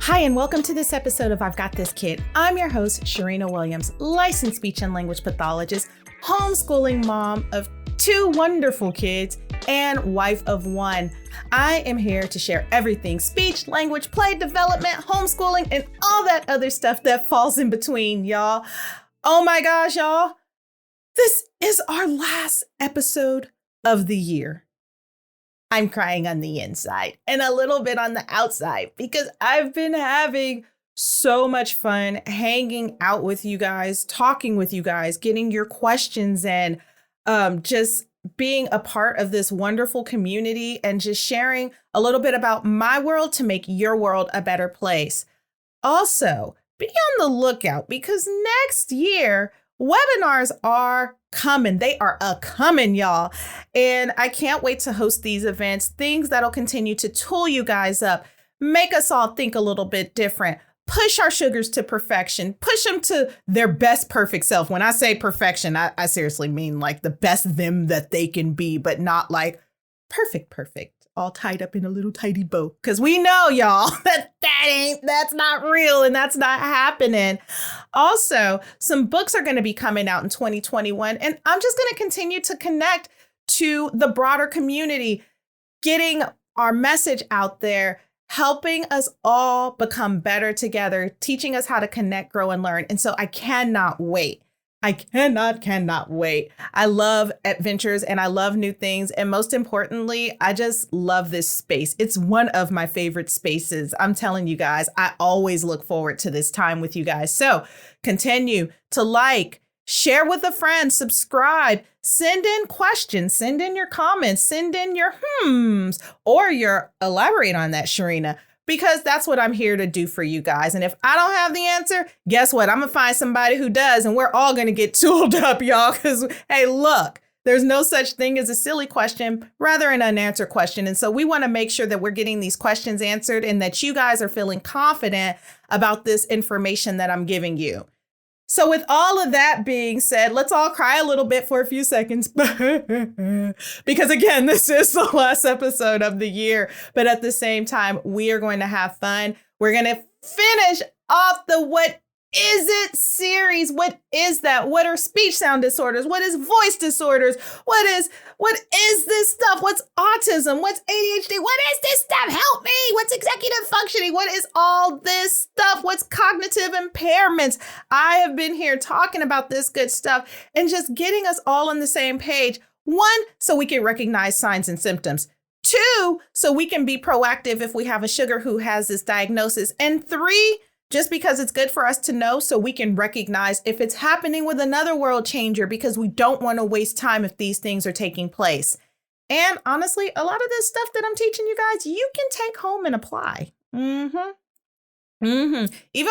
Hi, and welcome to this episode of I've Got This Kid. I'm your host, Cherina Williams, licensed speech and language pathologist, homeschooling mom of 2 wonderful kids, and wife of 1. I am here to share everything speech, language, play development, homeschooling, and all that other stuff that falls in between, y'all. Oh my gosh, y'all. This is our last episode of the year. I'm crying on the inside and a little bit on the outside because I've been having so much fun hanging out with you guys, talking with you guys, getting your questions in, just being a part of this wonderful community and just sharing a little bit about my world to make your world a better place. Also, be on the lookout because next year, webinars are coming. They are a-coming, y'all. And I can't wait to host these events, things that'll continue to tool you guys up, make us all think a little bit different, push our sugars to perfection, push them to their best perfect self. When I say perfection, I seriously mean like the best them that they can be, but not like perfect, all tied up in a little tidy bow. Because we know, y'all, that's not real and that's not happening. Also, some books are going to be coming out in 2021, and I'm just going to continue to connect to the broader community, getting our message out there, helping us all become better together, teaching us how to connect, grow, and learn. And so I cannot wait. I cannot wait. I love adventures and I love new things. And most importantly, I just love this space. It's one of my favorite spaces. I'm telling you guys, I always look forward to this time with you guys. So continue to like, share with a friend, subscribe, send in questions, send in your comments, send in your or your elaborate on that, Cherina. Because that's what I'm here to do for you guys. And if I don't have the answer, guess what? I'm going to find somebody who does. And we're all going to get tooled up, y'all. Because, hey, look, there's no such thing as a silly question, rather an unanswered question. And so we want to make sure that we're getting these questions answered and that you guys are feeling confident about this information that I'm giving you. So with all of that being said, let's all cry a little bit for a few seconds. Because again, this is the last episode of the year. But at the same time, we are going to have fun. We're going to finish off the What Is It series. What is that? What are speech sound disorders? What is voice disorders? What is this stuff? What's autism? What's ADHD? What is this stuff? Help me. What's executive functioning? What is all this stuff? What's cognitive impairments? I have been here talking about this good stuff and just getting us all on the same page. 1, so we can recognize signs and symptoms. 2, so we can be proactive if we have a sugar who has this diagnosis. And 3, just because it's good for us to know so we can recognize if it's happening with another world changer, because we don't want to waste time if these things are taking place. And honestly, a lot of this stuff that I'm teaching you guys, you can take home and apply. Even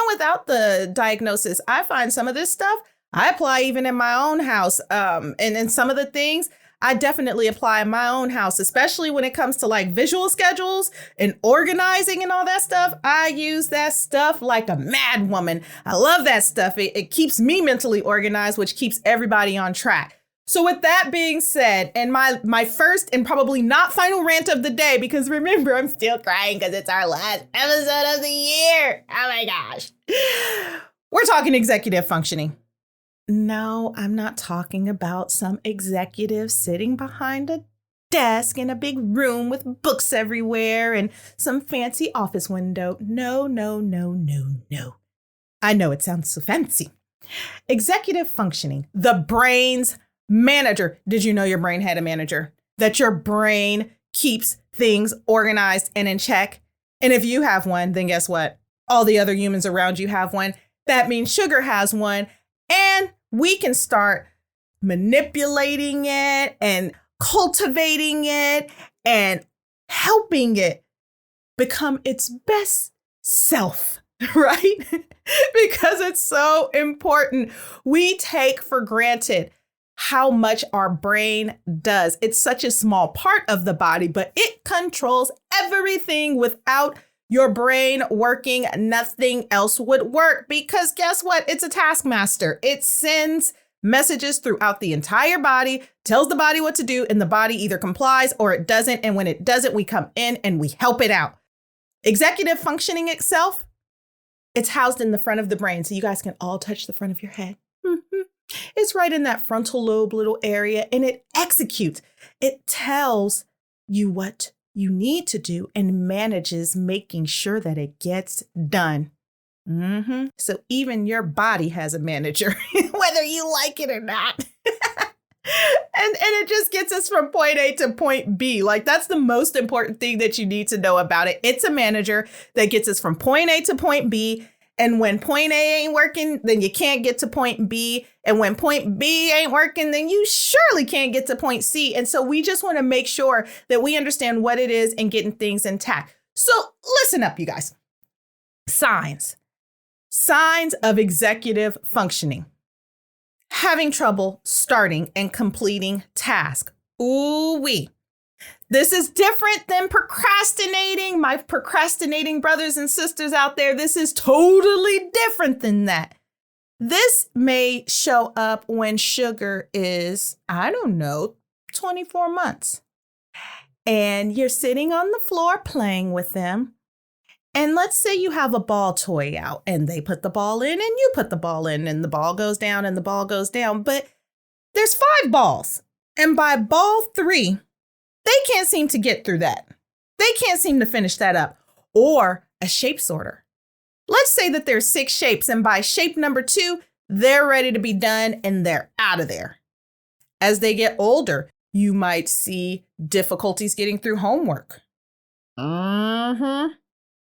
without the diagnosis, I find some of this stuff I apply even in my own house. And then some of the things I definitely apply in my own house, especially when it comes to like visual schedules and organizing and all that stuff. I use that stuff like a mad woman. I love that stuff. It keeps me mentally organized, which keeps everybody on track. So with that being said, and my first and probably not final rant of the day, because remember, I'm still crying because it's our last episode of the year. Oh my gosh. We're talking executive functioning. No, I'm not talking about some executive sitting behind a desk in a big room with books everywhere and some fancy office window. No. I know it sounds so fancy. Executive functioning, the brain's manager. Did you know your brain had a manager? That your brain keeps things organized and in check? And if you have one, then guess what? All the other humans around you have one. That means sugar has one. And we can start manipulating it and cultivating it and helping it become its best self, right? Because it's so important. We take for granted how much our brain does. It's such a small part of the body, but it controls everything. Without your brain working, nothing else would work, because guess what? It's a taskmaster. It sends messages throughout the entire body, tells the body what to do, and the body either complies or it doesn't. And when it doesn't, we come in and we help it out. Executive functioning itself, It's housed in the front of the brain, so you guys can all touch the front of your head. It's right in that frontal lobe little area, and it executes. It tells you what you need to do and manages making sure that it gets done. So even your body has a manager, whether you like it or not. And it just gets us from point A to point B. Like, that's the most important thing that you need to know about it. It's a manager that gets us from point A to point B. And when point A ain't working, then you can't get to point B. And when point B ain't working, then you surely can't get to point C. And so we just want to make sure that we understand what it is and getting things intact. So listen up, you guys. Signs of executive functioning. Having trouble starting and completing tasks. Ooh-wee. This is different than procrastinating. My procrastinating brothers and sisters out there, this is totally different than that. This may show up when sugar is, 24 months. And you're sitting on the floor playing with them. And let's say you have a ball toy out and they put the ball in and you put the ball in and the ball goes down and the ball goes down. But there's 5 balls. And by ball 3, they can't seem to get through that. They can't seem to finish that up. Or a shape sorter. Let's say that there's 6 shapes and by shape number 2, they're ready to be done and they're out of there. As they get older, you might see difficulties getting through homework.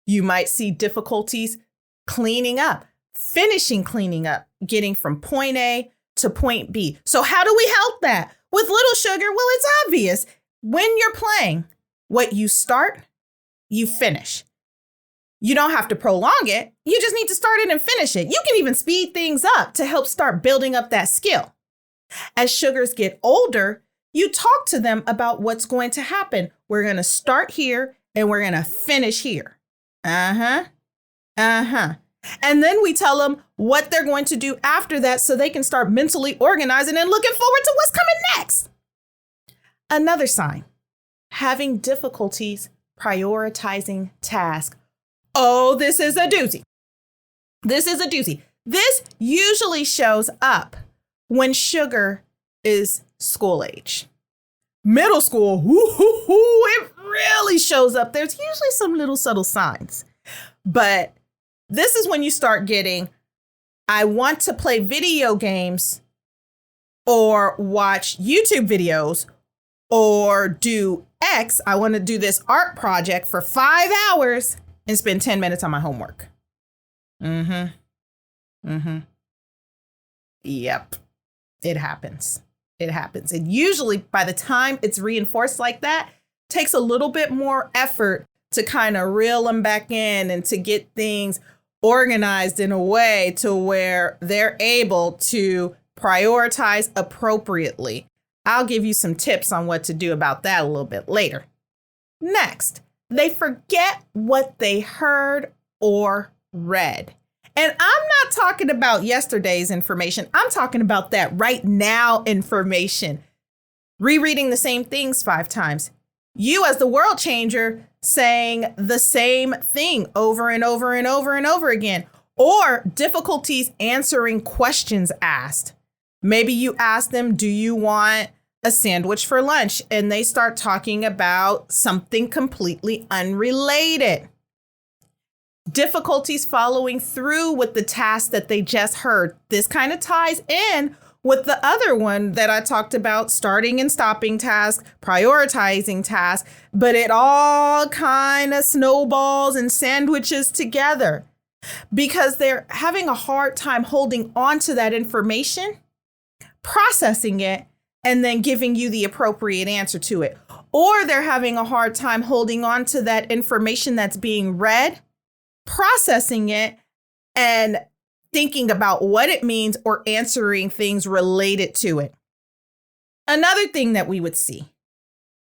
You might see difficulties cleaning up, finishing cleaning up, getting from point A to point B. So how do we help that? With little sugar, well, it's obvious. When you're playing, what you start, you finish. You don't have to prolong it. You just need to start it and finish it. You can even speed things up to help start building up that skill. As sugars get older, you talk to them about what's going to happen. We're going to start here and we're going to finish here. And then we tell them what they're going to do after that so they can start mentally organizing and looking forward to what's coming next. Another sign, having difficulties prioritizing tasks. Oh, this is a doozy. This usually shows up when sugar is school age. Middle school, it really shows up. There's usually some little subtle signs. But this is when you start getting, I want to play video games or watch YouTube videos or do X. I want to do this art project for 5 hours and spend 10 minutes on my homework. Yep, it happens. And usually by the time it's reinforced like that, it takes a little bit more effort to kind of reel them back in and to get things organized in a way to where they're able to prioritize appropriately. I'll give you some tips on what to do about that a little bit later. Next, they forget what they heard or read. And I'm not talking about yesterday's information. I'm talking about that right now information. Rereading the same things 5 times. You as the world changer saying the same thing over and over and over and over again. Or difficulties answering questions asked. Maybe you ask them, do you want a sandwich for lunch? And they start talking about something completely unrelated. Difficulties following through with the task that they just heard. This kind of ties in with the other one that I talked about, starting and stopping tasks, prioritizing tasks, but it all kind of snowballs and sandwiches together because they're having a hard time holding on to that information, processing it, and then giving you the appropriate answer to it. Or they're having a hard time holding on to that information that's being read, processing it, and thinking about what it means or answering things related to it. Another thing that we would see,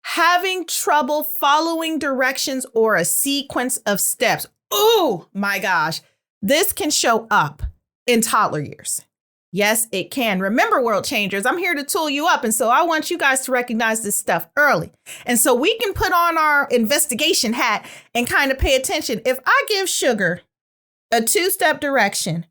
having trouble following directions or a sequence of steps. Oh my gosh, this can show up in toddler years. Yes, it can. Remember, world changers, I'm here to tool you up. And so I want you guys to recognize this stuff early. And so we can put on our investigation hat and kind of pay attention. If I give sugar a 2-step direction.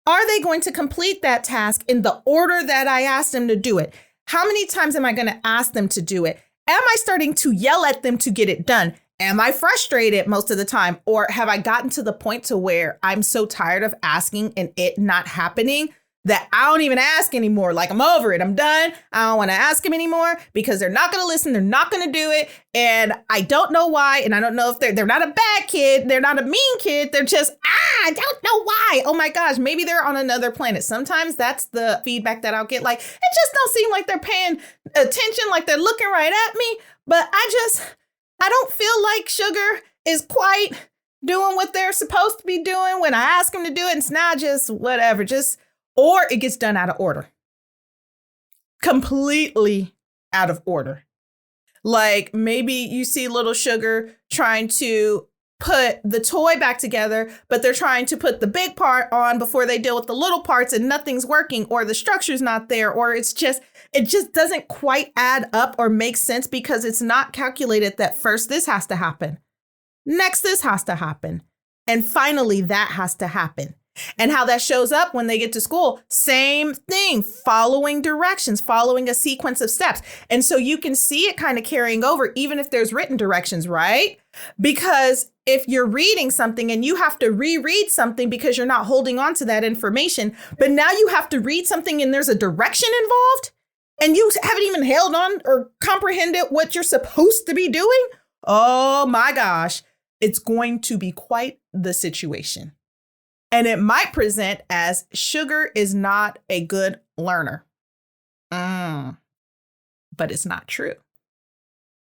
Are they going to complete that task in the order that I asked them to do it? How many times am I going to ask them to do it? Am I starting to yell at them to get it done? Am I frustrated most of the time? Or have I gotten to the point to where I'm so tired of asking and it not happening that I don't even ask anymore? Like, I'm over it. I'm done. I don't want to ask them anymore because they're not going to listen. They're not going to do it. And I don't know why. And I don't know if they're not a bad kid. They're not a mean kid. They're just, I don't know why. Oh my gosh, maybe they're on another planet. Sometimes that's the feedback that I'll get. Like, it just don't seem like they're paying attention, like they're looking right at me. But I don't feel like Sugar is quite doing what they're supposed to be doing when I ask them to do it. And it's not just whatever, or it gets done out of order. Completely out of order. Like maybe you see little Sugar trying to put the toy back together, but they're trying to put the big part on before they deal with the little parts and nothing's working, or the structure's not there, or it just doesn't quite add up or make sense because it's not calculated that first this has to happen. Next, this has to happen. And finally, that has to happen. And how that shows up when they get to school, same thing, following directions, following a sequence of steps. And so you can see it kind of carrying over, even if there's written directions, right? Because if you're reading something and you have to reread something because you're not holding on to that information, but now you have to read something and there's a direction involved and you haven't even held on or comprehended what you're supposed to be doing. Oh my gosh, it's going to be quite the situation. And it might present as Sugar is not a good learner. But it's not true.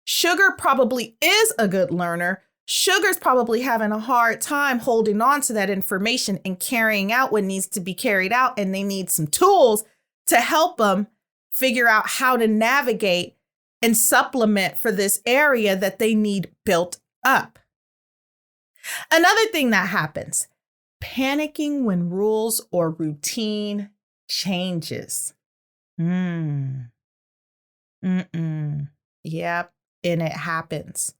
Sugar probably is a good learner. Sugar's probably having a hard time holding on to that information and carrying out what needs to be carried out. And they need some tools to help them figure out how to navigate and supplement for this area that they need built up. Another thing that happens, panicking when rules or routine changes. Yep, and it happens.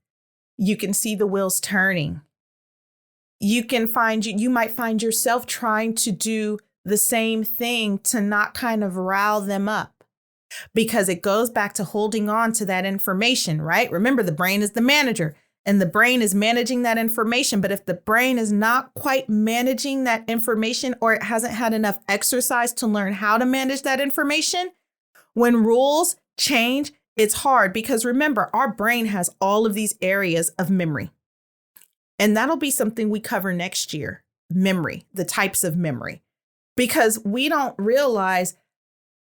You can see the wheels turning. You might find yourself trying to do the same thing to not kind of rile them up, because it goes back to holding on to that information, right? Remember, the brain is the manager. And the brain is managing that information. But if the brain is not quite managing that information, or it hasn't had enough exercise to learn how to manage that information, when rules change, it's hard. Because remember, our brain has all of these areas of memory. And that'll be something we cover next year. Memory, the types of memory. Because we don't realize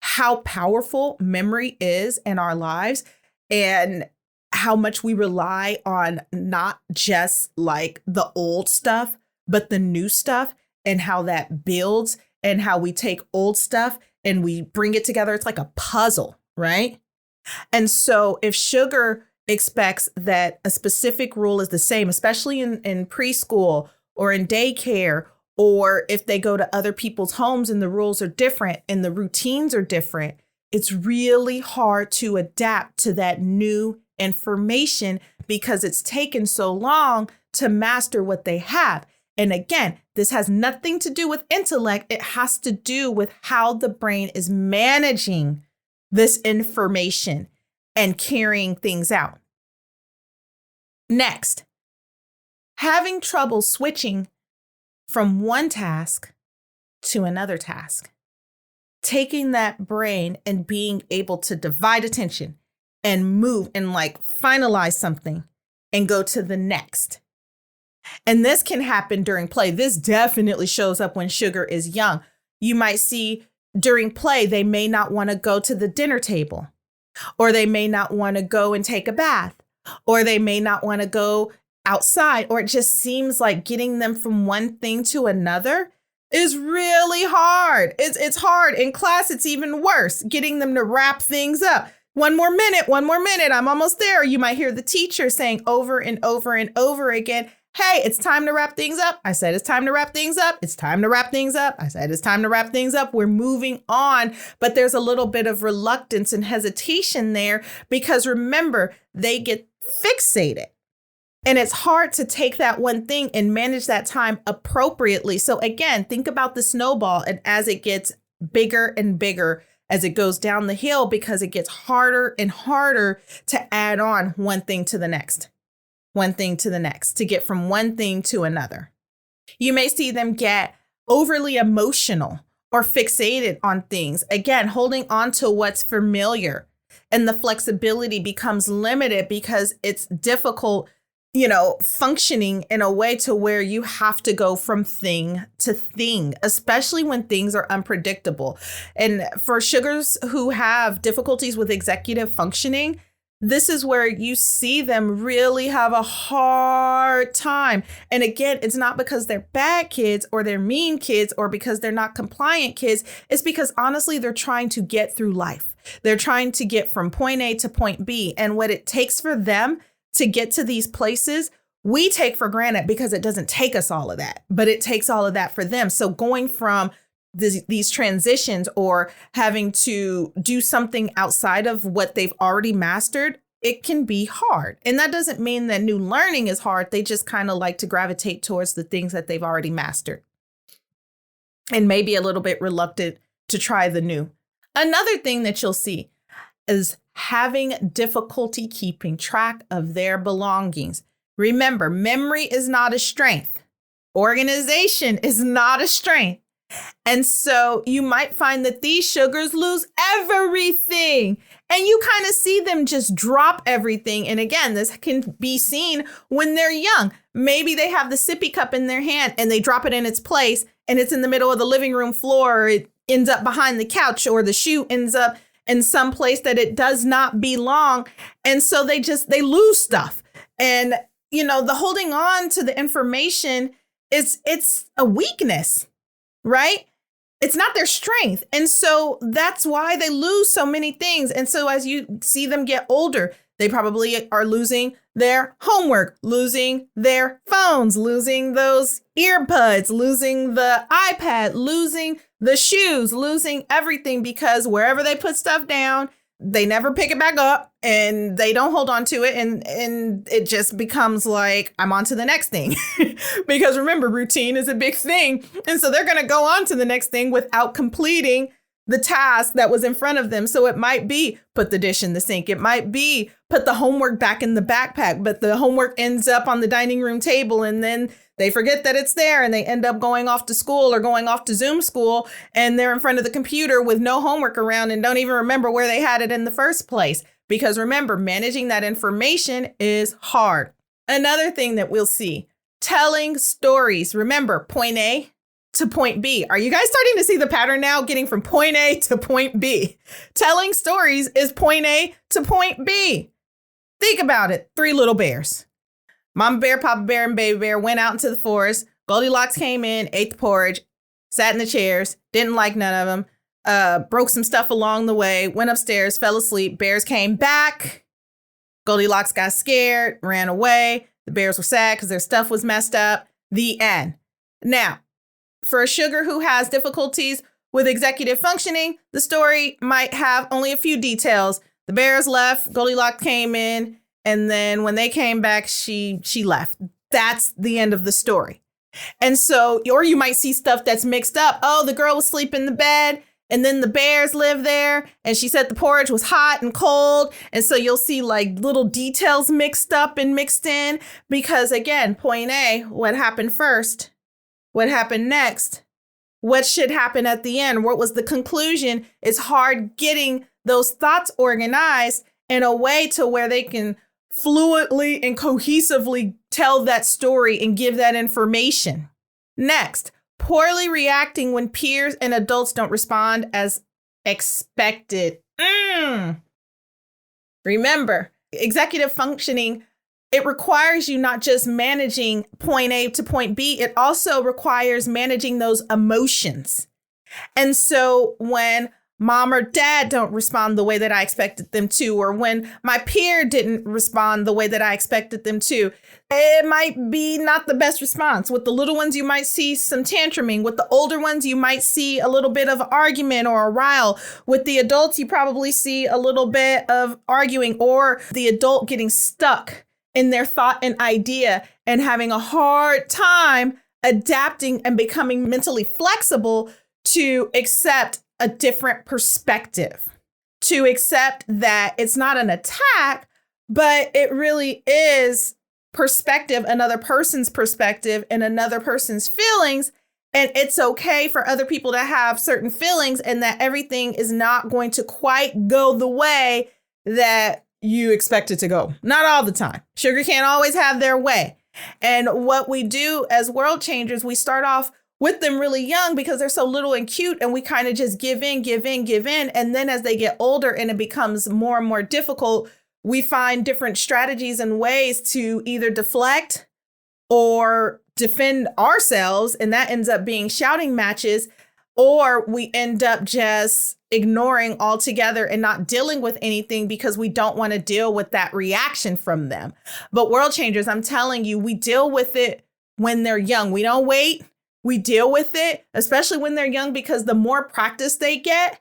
how powerful memory is in our lives, and how much we rely on not just like the old stuff, but the new stuff, and how that builds, and how we take old stuff and we bring it together. It's like a puzzle, right? And so if Sugar expects that a specific rule is the same, especially in preschool or in daycare, or if they go to other people's homes and the rules are different and the routines are different, it's really hard to adapt to that new information because it's taken so long to master what they have. And again, this has nothing to do with intellect. It has to do with how the brain is managing this information and carrying things out. Next, having trouble switching from one task to another task. Taking that brain and being able to divide attention and move and like finalize something and go to the next. And this can happen during play. This definitely shows up when Sugar is young. You might see during play, they may not want to go to the dinner table, or they may not want to go and take a bath, or they may not want to go outside, or it just seems like getting them from one thing to another is really hard. It's hard. In class, it's even worse, getting them to wrap things up. One more minute, I'm almost there. You might hear the teacher saying over and over and over again, hey, it's time to wrap things up. I said, it's time to wrap things up. It's time to wrap things up. I said, it's time to wrap things up. We're moving on. But there's a little bit of reluctance and hesitation there because remember, they get fixated. And it's hard to take that one thing and manage that time appropriately. So again, think about the snowball, and as it gets bigger and bigger, as it goes down the hill, because it gets harder and harder to add on one thing to the next, one thing to the next, to get from one thing to another. You may see them get overly emotional or fixated on things. Again, holding on to what's familiar, and the flexibility becomes limited because it's difficult, functioning in a way to where you have to go from thing to thing, especially when things are unpredictable. And for sugars who have difficulties with executive functioning, this is where you see them really have a hard time. And again, it's not because they're bad kids or they're mean kids or because they're not compliant kids. It's because honestly, they're trying to get through life. They're trying to get from point A to point B. And what it takes for them to get to these places, we take for granted because it doesn't take us all of that, but it takes all of that for them. So going from these transitions or having to do something outside of what they've already mastered, it can be hard. And that doesn't mean that new learning is hard. They just kind of like to gravitate towards the things that they've already mastered and maybe a little bit reluctant to try the new. Another thing that you'll see is having difficulty keeping track of their belongings. Remember, memory is not a strength. Organization is not a strength. And so you might find that these sugars lose everything, and you kind of see them just drop everything. And again, this can be seen when they're young. Maybe they have the sippy cup in their hand and they drop it in its place and it's in the middle of the living room floor, or it ends up behind the couch, or the shoe ends up in some place that it does not belong. And so they lose stuff. And, the holding on to the information it's a weakness, right? It's not their strength. And so that's why they lose so many things. And so as you see them get older, they probably are losing their homework, losing their phones, losing those earbuds, losing the iPad, losing the shoes, losing everything, because wherever they put stuff down, they never pick it back up and they don't hold on to it. And it just becomes like, I'm on to the next thing. Because remember, routine is a big thing. And so they're going to go on to the next thing without completing the task that was in front of them. So it might be put the dish in the sink. It might be put the homework back in the backpack, but the homework ends up on the dining room table, and then they forget that it's there, and they end up going off to school or going off to Zoom school, and they're in front of the computer with no homework around and don't even remember where they had it in the first place. Because remember, managing that information is hard. Another thing that we'll see, telling stories. Remember, point A to point B. Are you guys starting to see the pattern now, getting from point A to point B? Telling stories is point A to point B. Think about it. 3 little bears. Mama bear, Papa bear, and baby bear went out into the forest. Goldilocks came in, ate the porridge, sat in the chairs, didn't like none of them, broke some stuff along the way, went upstairs, fell asleep. Bears came back. Goldilocks got scared, ran away. The bears were sad because their stuff was messed up. The end. Now, for a sugar who has difficulties with executive functioning, the story might have only a few details. The bears left, Goldilocks came in, and then when they came back, she left. That's the end of the story. And so, or you might see stuff that's mixed up. Oh, the girl was sleeping in the bed, and then the bears live there, and she said the porridge was hot and cold. And so you'll see like little details mixed up and mixed in, because again, point A, what happened first? What happened next? What should happen at the end? What was the conclusion? It's hard getting those thoughts organized in a way to where they can fluently and cohesively tell that story and give that information. Next, poorly reacting when peers and adults don't respond as expected. Remember, executive functioning, it requires you not just managing point A to point B, it also requires managing those emotions. And so when mom or dad don't respond the way that I expected them to, or when my peer didn't respond the way that I expected them to, it might be not the best response. With the little ones, you might see some tantruming. With the older ones, you might see a little bit of argument or a rile. With the adults, you probably see a little bit of arguing or the adult getting stuck in their thought and idea and having a hard time adapting and becoming mentally flexible to accept a different perspective, to accept that it's not an attack, but it really is perspective, another person's perspective and another person's feelings. And it's okay for other people to have certain feelings and that everything is not going to quite go the way that you expect it to go. Not all the time. Sugar can't always have their way. And what we do as world changers, we start off with them really young because they're so little and cute, and we kind of just give in. And then as they get older and it becomes more and more difficult, we find different strategies and ways to either deflect or defend ourselves. And that ends up being shouting matches, or we end up just ignoring altogether and not dealing with anything because we don't want to deal with that reaction from them. But world changers, I'm telling you, we deal with it when they're young. We don't wait. We deal with it, especially when they're young, because the more practice they get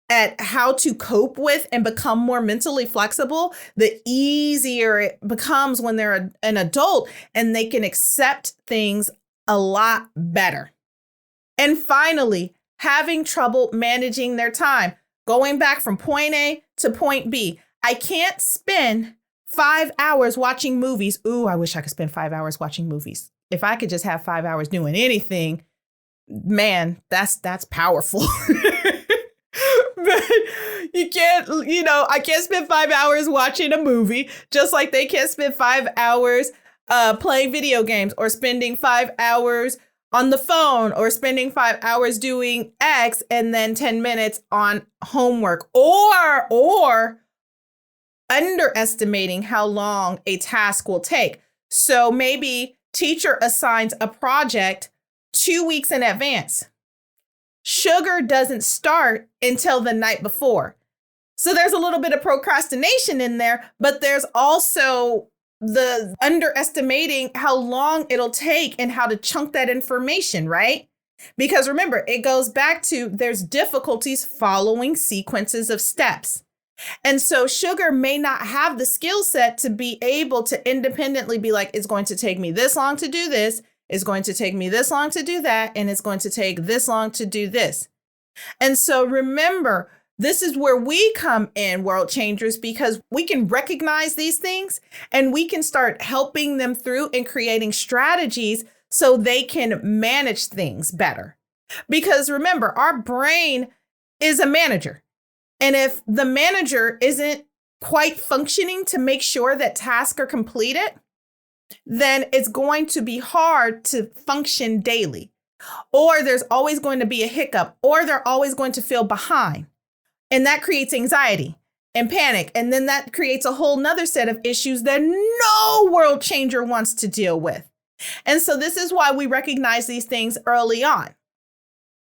at how to cope with and become more mentally flexible, the easier it becomes when they're an adult and they can accept things a lot better. And finally, having trouble managing their time, going back from point A to point B. I can't spend 5 hours watching movies. Ooh, I wish I could spend 5 hours watching movies. If I could just have 5 hours doing anything, man, that's powerful. But you can't, I can't spend 5 hours watching a movie, just like they can't spend 5 hours playing video games or spending 5 hours on the phone or spending 5 hours doing X and then 10 minutes on homework, or underestimating how long a task will take. So maybe teacher assigns a project 2 weeks in advance. Sugar doesn't start until the night before. So there's a little bit of procrastination in there, but there's also the underestimating how long it'll take and how to chunk that information, right? Because remember, it goes back to there's difficulties following sequences of steps. And so sugar may not have the skill set to be able to independently be like, it's going to take me this long to do this, it's going to take me this long to do that, and it's going to take this long to do this. And so remember, this is where we come in, world changers, because we can recognize these things and we can start helping them through and creating strategies so they can manage things better. Because remember, our brain is a manager. And if the manager isn't quite functioning to make sure that tasks are completed, then it's going to be hard to function daily. Or there's always going to be a hiccup, or they're always going to feel behind. And that creates anxiety and panic. And then that creates a whole nother set of issues that no world changer wants to deal with. And so this is why we recognize these things early on.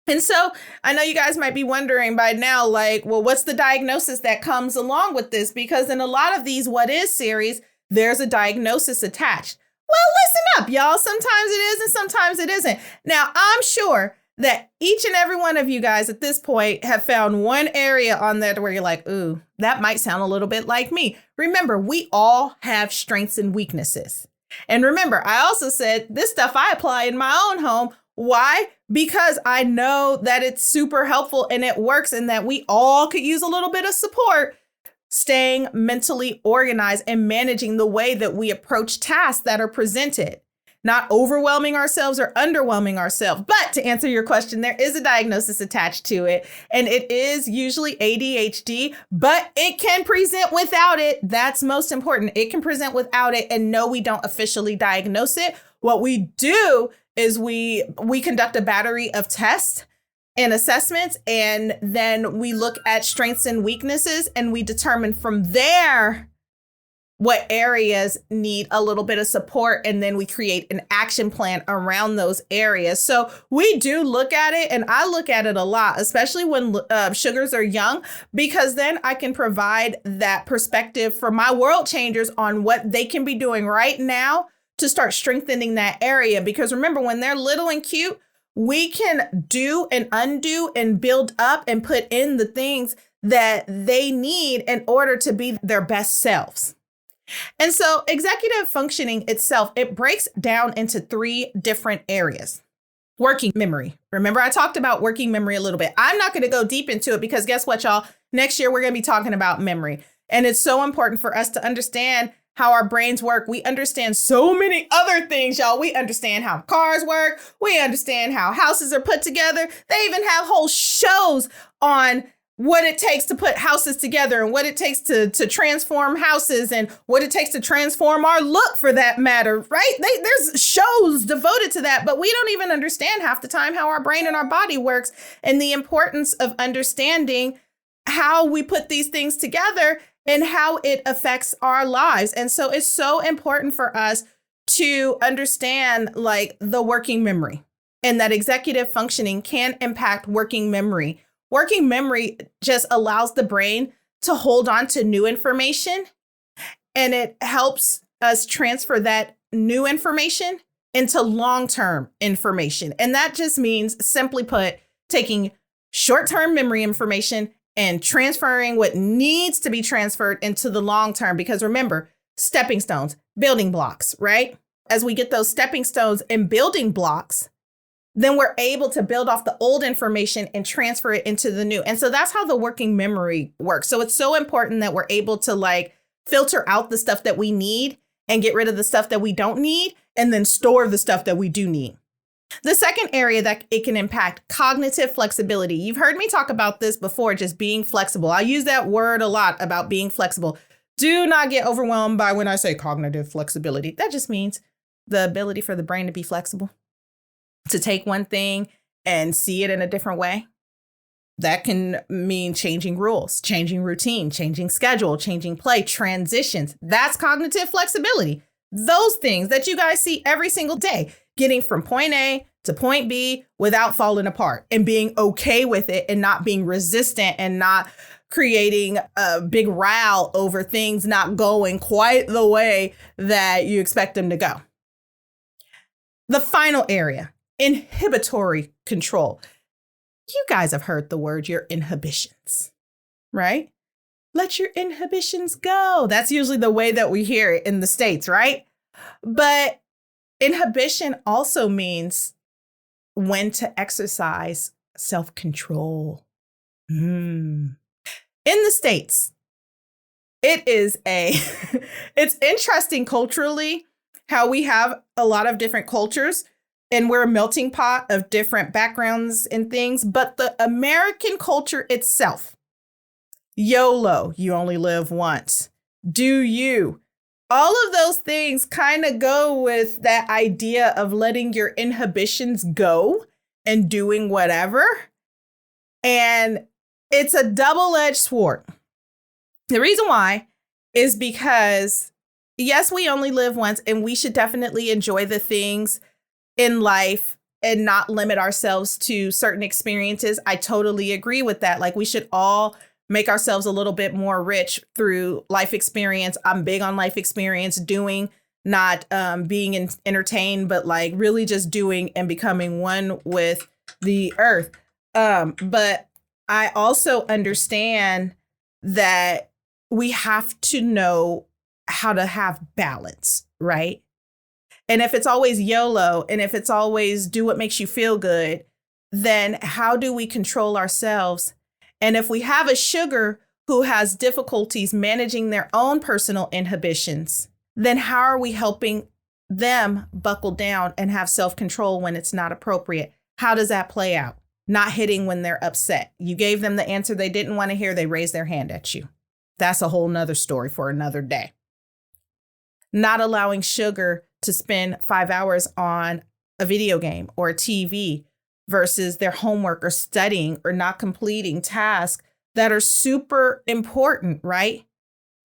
And so I know you guys might be wondering by now, like, well, what's the diagnosis that comes along with this? Because in a lot of these What Is series, there's a diagnosis attached. Well, listen up, y'all. Sometimes it is and sometimes it isn't. Now, I'm sure that each and every one of you guys at this point have found one area on there where you're like, ooh, that might sound a little bit like me. Remember, we all have strengths and weaknesses. And remember, I also said this stuff I apply in my own home. Why? Because I know that it's super helpful and it works, and that we all could use a little bit of support staying mentally organized and managing the way that we approach tasks that are presented. Not overwhelming ourselves or underwhelming ourselves. But to answer your question, there is a diagnosis attached to it, and it is usually ADHD, but it can present without it. That's most important. It can present without it, and no, we don't officially diagnose it. What we do is we conduct a battery of tests and assessments, and then we look at strengths and weaknesses, and we determine from there what areas need a little bit of support, and then we create an action plan around those areas. So we do look at it, and I look at it a lot, especially when sugars are young, because then I can provide that perspective for my world changers on what they can be doing right now to start strengthening that area. Because remember, when they're little and cute, we can do and undo and build up and put in the things that they need in order to be their best selves. And so executive functioning itself, it breaks down into 3 different areas. Working memory. Remember, I talked about working memory a little bit. I'm not going to go deep into it because guess what, y'all? Next year, we're going to be talking about memory. And it's so important for us to understand how our brains work. We understand so many other things, y'all. We understand how cars work. We understand how houses are put together. They even have whole shows on what it takes to put houses together and what it takes to transform houses and what it takes to transform our look, for that matter, right? There's shows devoted to that, but we don't even understand half the time how our brain and our body works and the importance of understanding how we put these things together and how it affects our lives. And so it's so important for us to understand like the working memory, and that executive functioning can impact working memory. Working memory just allows the brain to hold on to new information, and it helps us transfer that new information into long-term information. And that just means, simply put, taking short-term memory information and transferring what needs to be transferred into the long term. Because remember, stepping stones, building blocks, right? As we get those stepping stones and building blocks, then we're able to build off the old information and transfer it into the new. And so that's how the working memory works. So it's so important that we're able to like filter out the stuff that we need and get rid of the stuff that we don't need, and then store the stuff that we do need. The second area that it can impact, cognitive flexibility. You've heard me talk about this before, just being flexible. I use that word a lot about being flexible. Do not get overwhelmed by when I say cognitive flexibility. That just means the ability for the brain to be flexible, to take one thing and see it in a different way. That can mean changing rules, changing routine, changing schedule, changing play, transitions. That's cognitive flexibility. Those things that you guys see every single day. Getting from point A to point B without falling apart and being okay with it and not being resistant and not creating a big row over things not going quite the way that you expect them to go. The final area, inhibitory control. You guys have heard the word, your inhibitions, right? Let your inhibitions go. That's usually the way that we hear it in the States, right? But inhibition also means when to exercise self-control. In the States, it's interesting culturally how we have a lot of different cultures and we're a melting pot of different backgrounds and things. But the American culture itself, YOLO, you only live once. Do you? All of those things kind of go with that idea of letting your inhibitions go and doing whatever. And it's a double-edged sword. The reason why is because, yes, we only live once and we should definitely enjoy the things in life and not limit ourselves to certain experiences. I totally agree with that. Like, we should all make ourselves a little bit more rich through life experience. I'm big on life experience, doing, not being entertained, but like really just doing and becoming one with the earth. But I also understand that we have to know how to have balance, right? And if it's always YOLO and if it's always do what makes you feel good, then how do we control ourselves? And if we have a sugar who has difficulties managing their own personal inhibitions, then how are we helping them buckle down and have self-control when it's not appropriate? How does that play out? Not hitting when they're upset. You gave them the answer they didn't want to hear. They raised their hand at you. That's a whole nother story for another day. Not allowing sugar to spend 5 hours on a video game or a TV versus their homework or studying or not completing tasks that are super important, right?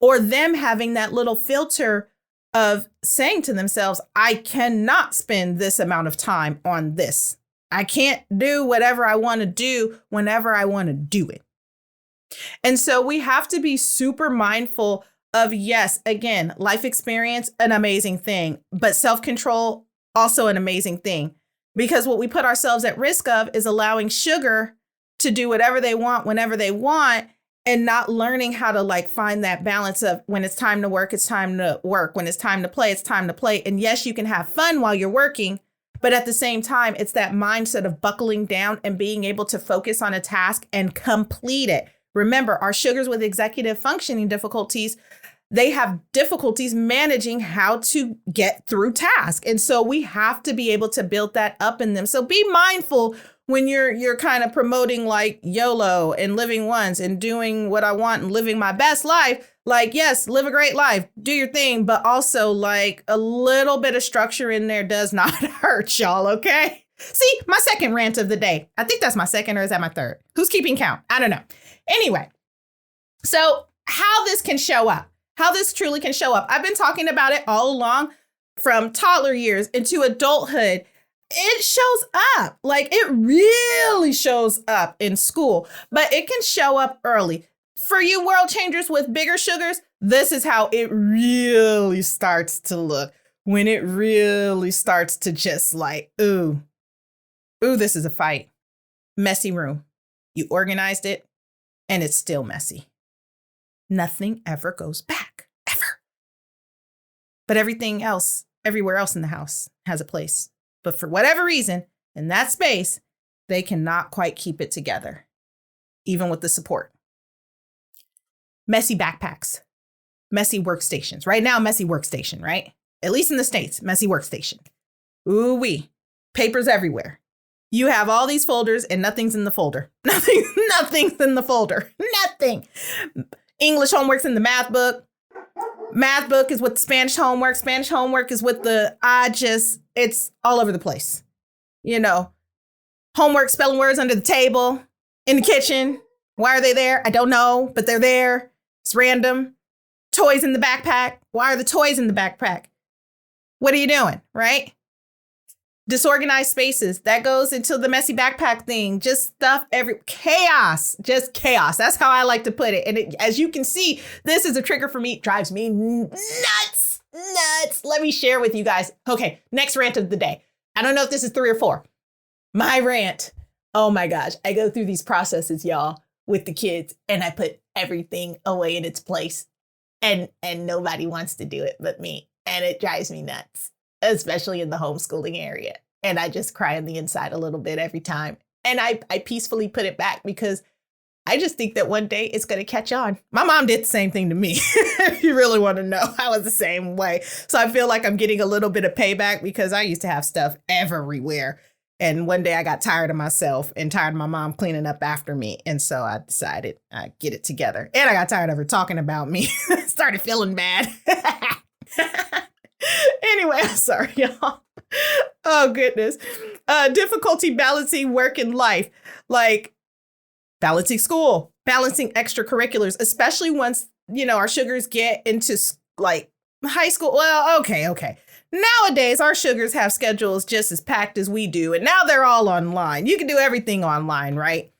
Or them having that little filter of saying to themselves, I cannot spend this amount of time on this. I can't do whatever I want to do whenever I want to do it. And so we have to be super mindful of, yes, again, life experience, an amazing thing, but self-control, also an amazing thing. Because what we put ourselves at risk of is allowing sugar to do whatever they want, whenever they want, and not learning how to like find that balance of when it's time to work, it's time to work. When it's time to play, it's time to play. And yes, you can have fun while you're working, but at the same time, it's that mindset of buckling down and being able to focus on a task and complete it. Remember, our sugars with executive functioning difficulties, they have difficulties managing how to get through tasks. And so we have to be able to build that up in them. So be mindful when you're kind of promoting like YOLO and living once and doing what I want and living my best life. Like, yes, live a great life, do your thing, but also like a little bit of structure in there does not hurt, y'all. OK, see, my second rant of the day. I think that's my second, or is that my third? Who's keeping count? I don't know. Anyway, so how this can show up, how this truly can show up. I've been talking about it all along from toddler years into adulthood. It shows up, like it really shows up in school, but it can show up early. For you world changers with bigger sugars, this is how it really starts to look. When it really starts to just like, ooh, this is a fight. Messy room. You organized it and it's still messy. Nothing ever goes back, ever. But everything else, everywhere else in the house has a place. But for whatever reason, in that space, they cannot quite keep it together, even with the support. Messy backpacks, messy workstations. Right now, messy workstation, right? At least in the States, messy workstation. Ooh-wee, papers everywhere. You have all these folders and nothing's in the folder. Nothing's in the folder. Nothing. English homework's in the math book. Math book is with the Spanish homework. Spanish homework is with it's all over the place. You know, homework, spelling words under the table, in the kitchen. Why are they there? I don't know, but they're there. It's random. Toys in the backpack. Why are the toys in the backpack? What are you doing, right? Disorganized spaces. That goes into the messy backpack thing. Just stuff chaos. Just chaos. That's how I like to put it. And as you can see, this is a trigger for me. It drives me nuts. Let me share with you guys. Okay, next rant of the day. I don't know if this is 3 or 4. My rant. Oh my gosh. I go through these processes, y'all, with the kids, and I put everything away in its place. And nobody wants to do it but me. And it drives me nuts, especially in the homeschooling area. And I just cry on the inside a little bit every time. And I peacefully put it back because I just think that one day it's going to catch on. My mom did the same thing to me. If you really want to know, I was the same way. So I feel like I'm getting a little bit of payback because I used to have stuff everywhere. And one day I got tired of myself and tired of my mom cleaning up after me. And so I decided I'd get it together. And I got tired of her talking about me. Started feeling bad. Anyway, I'm sorry, y'all. Oh, goodness. Difficulty balancing work and life, like balancing school, balancing extracurriculars, especially once, our sugars get into like high school. Well, okay. Nowadays, our sugars have schedules just as packed as we do. And now they're all online. You can do everything online, right?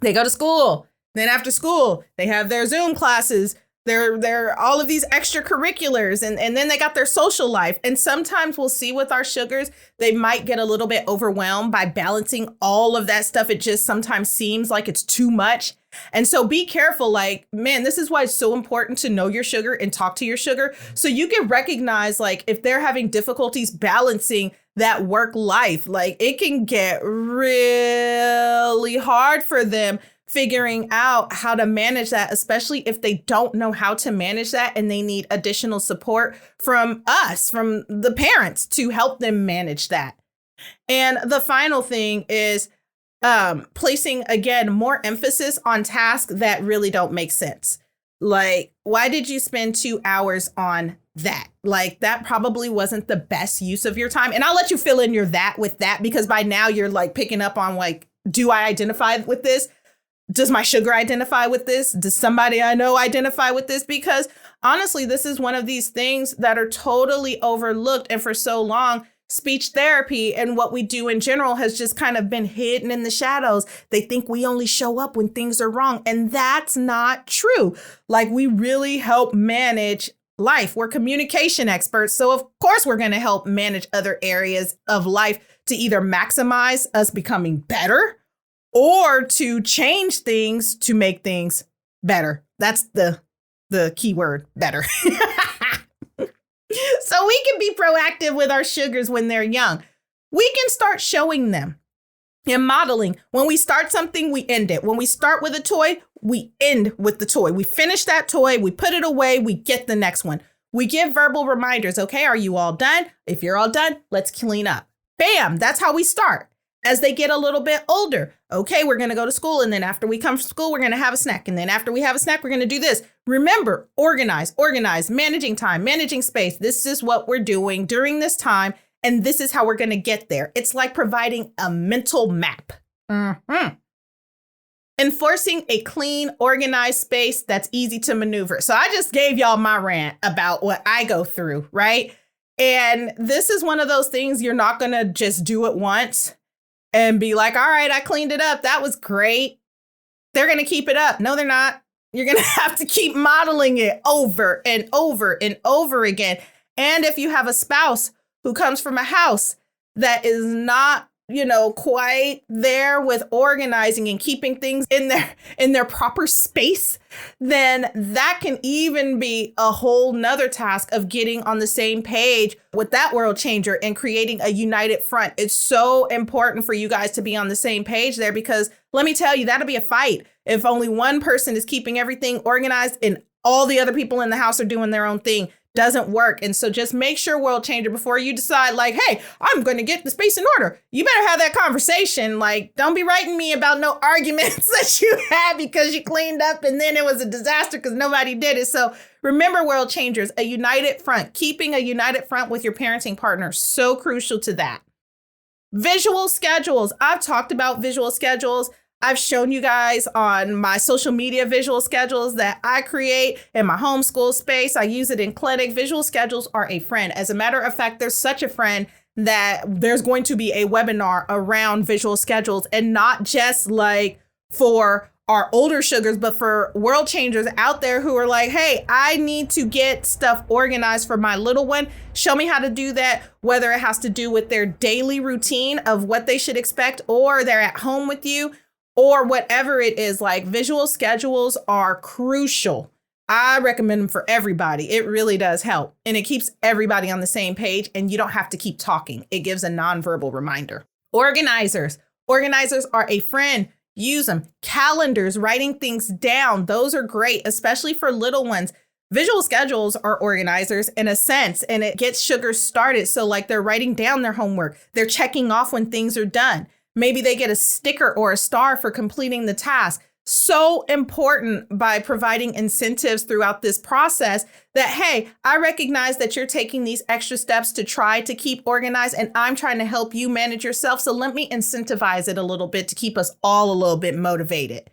They go to school. Then after school, they have their Zoom classes. They're all of these extracurriculars, and then they got their social life. And sometimes we'll see with our sugars, they might get a little bit overwhelmed by balancing all of that stuff. It just sometimes seems like it's too much. And so be careful. Like, man, this is why it's so important to know your sugar and talk to your sugar so you can recognize, like, if they're having difficulties balancing that work life, like it can get really hard for them figuring out how to manage that, especially if they don't know how to manage that and they need additional support from us, from the parents to help them manage that. And the final thing is placing, again, more emphasis on tasks that really don't make sense. Like, why did you spend 2 hours on that? Like, that probably wasn't the best use of your time. And I'll let you fill in your that with that, because by now you're like picking up on like, do I identify with this? Does my sugar identify with this? Does somebody I know identify with this? Because honestly, this is one of these things that are totally overlooked. And for so long, speech therapy and what we do in general has just kind of been hidden in the shadows. They think we only show up when things are wrong. And that's not true. Like, we really help manage life. We're communication experts. So of course, we're going to help manage other areas of life to either maximize us becoming better or to change things to make things better. That's the key word, better. So we can be proactive with our sugars when they're young. We can start showing them and modeling. When we start something, we end it. When we start with a toy, we end with the toy. We finish that toy, we put it away, we get the next one. We give verbal reminders. Okay, are you all done? If you're all done, let's clean up. Bam, that's how we start. As they get a little bit older, okay, we're going to go to school. And then after we come from school, we're going to have a snack. And then after we have a snack, we're going to do this. Remember, organize, managing time, managing space. This is what we're doing during this time. And this is how we're going to get there. It's like providing a mental map. Enforcing a clean, organized space that's easy to maneuver. So I just gave y'all my rant about what I go through, right? And this is one of those things you're not going to just do it once and be like, all right, I cleaned it up. That was great. They're going to keep it up. No, they're not. You're going to have to keep modeling it over and over and over again. And if you have a spouse who comes from a house that is not, quite there with organizing and keeping things in their proper space, then that can even be a whole nother task of getting on the same page with that world changer and creating a united front. It's so important for you guys to be on the same page there, because let me tell you, that'll be a fight if only one person is keeping everything organized and all the other people in the house are doing their own thing. Doesn't work. And so just make sure, world changer, before you decide like, hey, I'm going to get the space in order. You better have that conversation. Like, don't be writing me about no arguments that you had because you cleaned up and then it was a disaster because nobody did it. So remember, world changers, a united front, keeping a united front with your parenting partner. So crucial to that. Visual schedules. I've talked about visual schedules. I've shown you guys on my social media visual schedules that I create in my homeschool space. I use it in clinic. Visual schedules are a friend. As a matter of fact, there's such a friend that there's going to be a webinar around visual schedules, and not just like for our older sugars, but for world changers out there who are like, hey, I need to get stuff organized for my little one. Show me how to do that, whether it has to do with their daily routine of what they should expect, or they're at home with you, or whatever it is. Like, visual schedules are crucial. I recommend them for everybody. It really does help. And it keeps everybody on the same page, and you don't have to keep talking. It gives a nonverbal reminder. Organizers. Organizers are a friend. Use them. Calendars, writing things down. Those are great, especially for little ones. Visual schedules are organizers in a sense, and it gets sugars started. So like, they're writing down their homework. They're checking off when things are done. Maybe they get a sticker or a star for completing the task. So important by providing incentives throughout this process that, hey, I recognize that you're taking these extra steps to try to keep organized, and I'm trying to help you manage yourself. So let me incentivize it a little bit to keep us all a little bit motivated.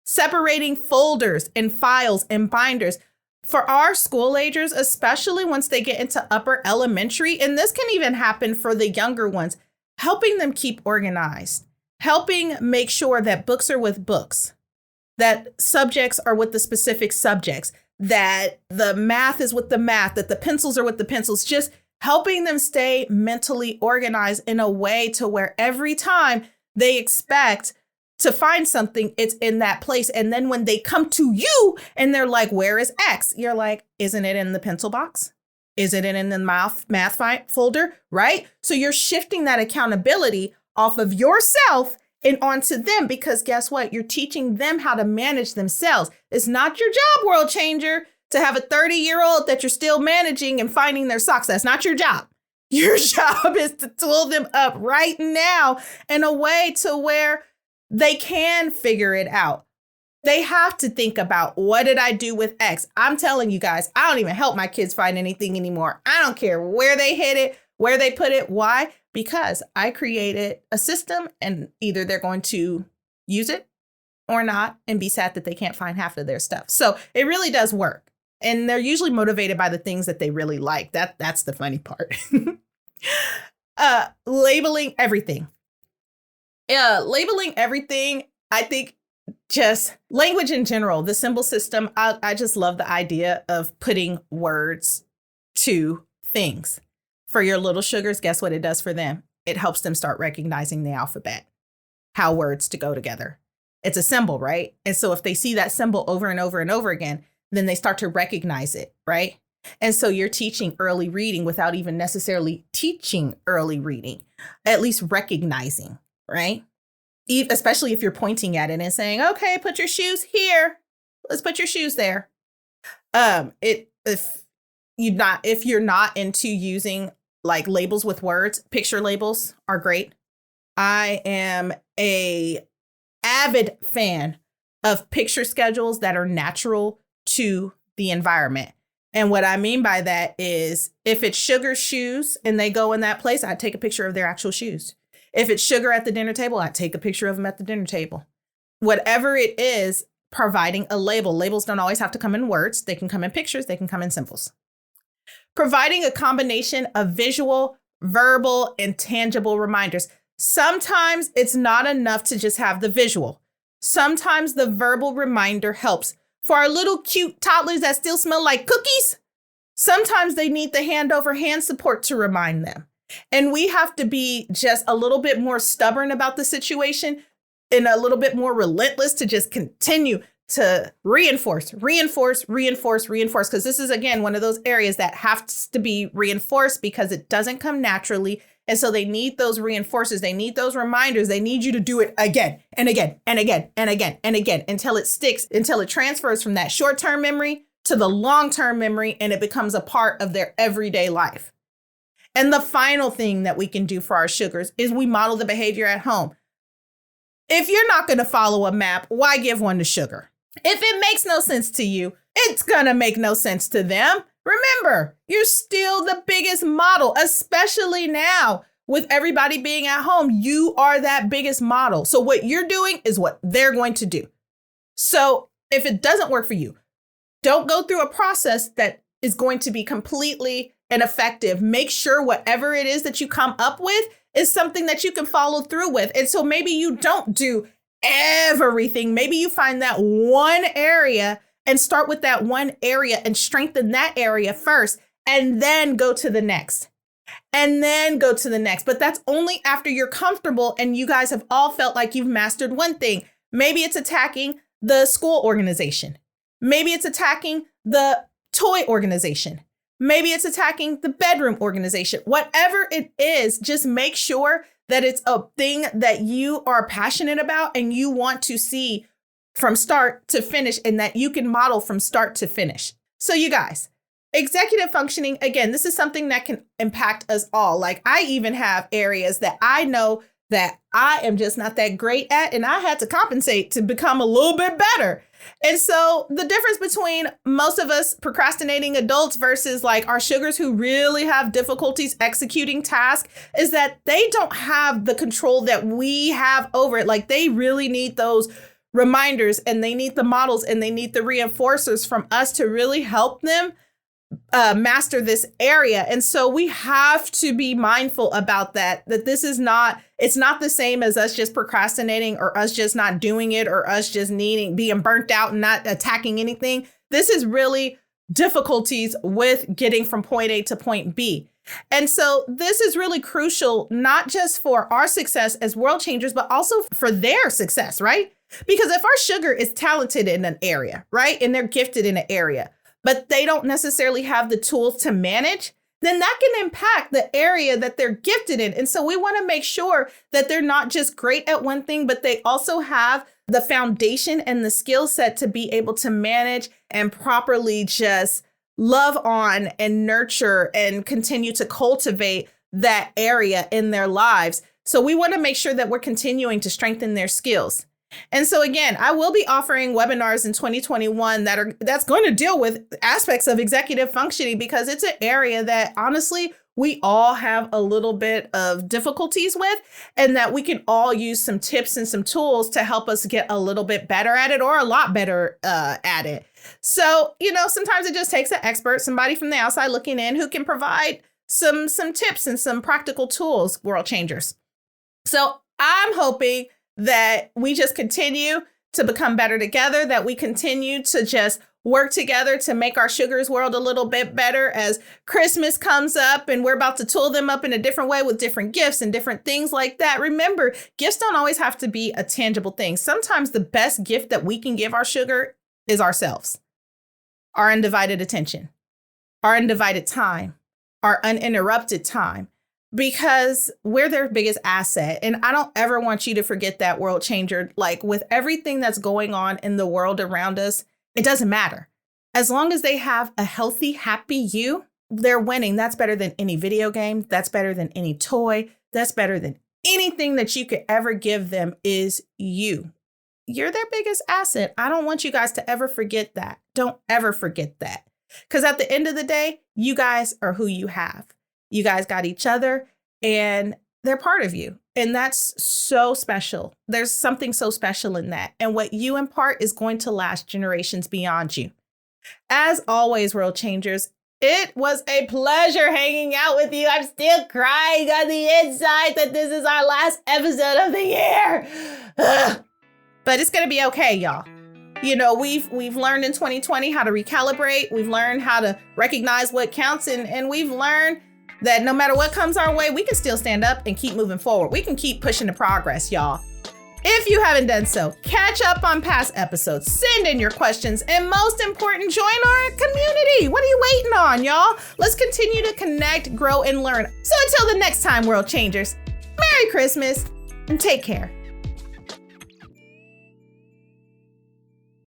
Separating folders and files and binders. For our school agers, especially once they get into upper elementary, and this can even happen for the younger ones, helping them keep organized, helping make sure that books are with books, that subjects are with the specific subjects, that the math is with the math, that the pencils are with the pencils, just helping them stay mentally organized in a way to where every time they expect to find something, it's in that place. And then when they come to you and they're like, where is X? You're like, isn't it in the pencil box? Is it in the math folder, right? So you're shifting that accountability off of yourself and onto them, because guess what? You're teaching them how to manage themselves. It's not your job, world changer, to have a 30-year-old that you're still managing and finding their socks. That's not your job. Your job is to tool them up right now in a way to where they can figure it out. They have to think about, what did I do with X? I'm telling you guys, I don't even help my kids find anything anymore. I don't care where they hid it, where they put it. Why? Because I created a system, and either they're going to use it or not and be sad that they can't find half of their stuff. So it really does work. And they're usually motivated by the things that they really like. That's the funny part. Labeling everything. Labeling everything, I think, just language in general, the symbol system. I just love the idea of putting words to things. For your little sugars, guess what it does for them? It helps them start recognizing the alphabet, how words to go together. It's a symbol, right? And so if they see that symbol over and over and over again, then they start to recognize it, right? And so you're teaching early reading without even necessarily teaching early reading, at least recognizing, right? Especially if you're pointing at it and saying, okay, put your shoes here. Let's put your shoes there. If you're not into using like labels with words, picture labels are great. I am a avid fan of picture schedules that are natural to the environment. And what I mean by that is if it's Sugar's shoes and they go in that place, I'd take a picture of their actual shoes. If it's Sugar at the dinner table, I'd take a picture of them at the dinner table. Whatever it is, providing a label. Labels don't always have to come in words. They can come in pictures. They can come in symbols. Providing a combination of visual, verbal, and tangible reminders. Sometimes it's not enough to just have the visual. Sometimes the verbal reminder helps. For our little cute toddlers that still smell like cookies, sometimes they need the hand-over-hand support to remind them. And we have to be just a little bit more stubborn about the situation and a little bit more relentless to just continue to reinforce, because this is, again, one of those areas that has to be reinforced because it doesn't come naturally. And so they need those reinforcers. They need those reminders. They need you to do it again and again and again and again and again until it sticks, until it transfers from that short-term memory to the long-term memory and it becomes a part of their everyday life. And the final thing that we can do for our Sugars is we model the behavior at home. If you're not going to follow a map, why give one to Sugar? If it makes no sense to you, it's going to make no sense to them. Remember, you're still the biggest model, especially now with everybody being at home. You are that biggest model. So what you're doing is what they're going to do. So if it doesn't work for you, don't go through a process that is going to be completely ineffective. Make sure whatever it is that you come up with is something that you can follow through with. And so maybe you don't do everything. Maybe you find that one area and start with that one area and strengthen that area first, and then go to the next, and then go to the next. But that's only after you're comfortable and you guys have all felt like you've mastered one thing. Maybe it's attacking the school organization. Maybe it's attacking the toy organization. Maybe it's attacking the bedroom organization. Whatever it is, just make sure that it's a thing that you are passionate about and you want to see from start to finish, and that you can model from start to finish. So you guys, executive functioning, again, this is something that can impact us all. Like I even have areas that I know that I am just not that great at, and I had to compensate to become a little bit better. And so the difference between most of us procrastinating adults versus like our Sugars who really have difficulties executing tasks is that they don't have the control that we have over it. Like they really need those reminders and they need the models and they need the reinforcers from us to really help them master this area. And so we have to be mindful about that this is not, it's not the same as us just procrastinating or us just not doing it or us just being burnt out and not attacking anything. This is really difficulties with getting from point A to point B. And so this is really crucial, not just for our success as world changers, but also for their success, right? Because if our Sugar is talented in an area, right, and they're gifted in an area, but they don't necessarily have the tools to manage, then that can impact the area that they're gifted in. And so we want to make sure that they're not just great at one thing, but they also have the foundation and the skill set to be able to manage and properly just love on and nurture and continue to cultivate that area in their lives. So we want to make sure that we're continuing to strengthen their skills. And so again, I will be offering webinars in 2021 that's going to deal with aspects of executive functioning, because it's an area that honestly we all have a little bit of difficulties with, and that we can all use some tips and some tools to help us get a little bit better at it or a lot better at it. So, sometimes it just takes an expert, somebody from the outside looking in who can provide some tips and some practical tools, world changers. So I'm hoping that we just continue to become better together, that we continue to just work together to make our sugars world a little bit better as Christmas comes up and we're about to tool them up in a different way with different gifts and different things like that. Remember, gifts don't always have to be a tangible thing. Sometimes the best gift that we can give our sugar is ourselves, our undivided attention, our undivided time, our uninterrupted time, because we're their biggest asset. And I don't ever want you to forget that, world changer. Like, with everything that's going on in the world around us, it doesn't matter. As long as they have a healthy, happy you, they're winning. That's better than any video game. That's better than any toy. That's better than anything that you could ever give them is you. You're their biggest asset. I don't want you guys to ever forget that. Don't ever forget that. Because at the end of the day, you guys are who you have. You guys got each other and they're part of you. And that's so special. There's something so special in that. And what you impart is going to last generations beyond you. As always, world changers, it was a pleasure hanging out with you. I'm still crying on the inside that this is our last episode of the year. But it's going to be okay, y'all. You know, we've learned in 2020 how to recalibrate. We've learned how to recognize what counts. And we've learned that no matter what comes our way, we can still stand up and keep moving forward. We can keep pushing the progress, y'all. If you haven't done so, catch up on past episodes, send in your questions, and most important, join our community. What are you waiting on, y'all? Let's continue to connect, grow, and learn. So until the next time, world changers, Merry Christmas and take care.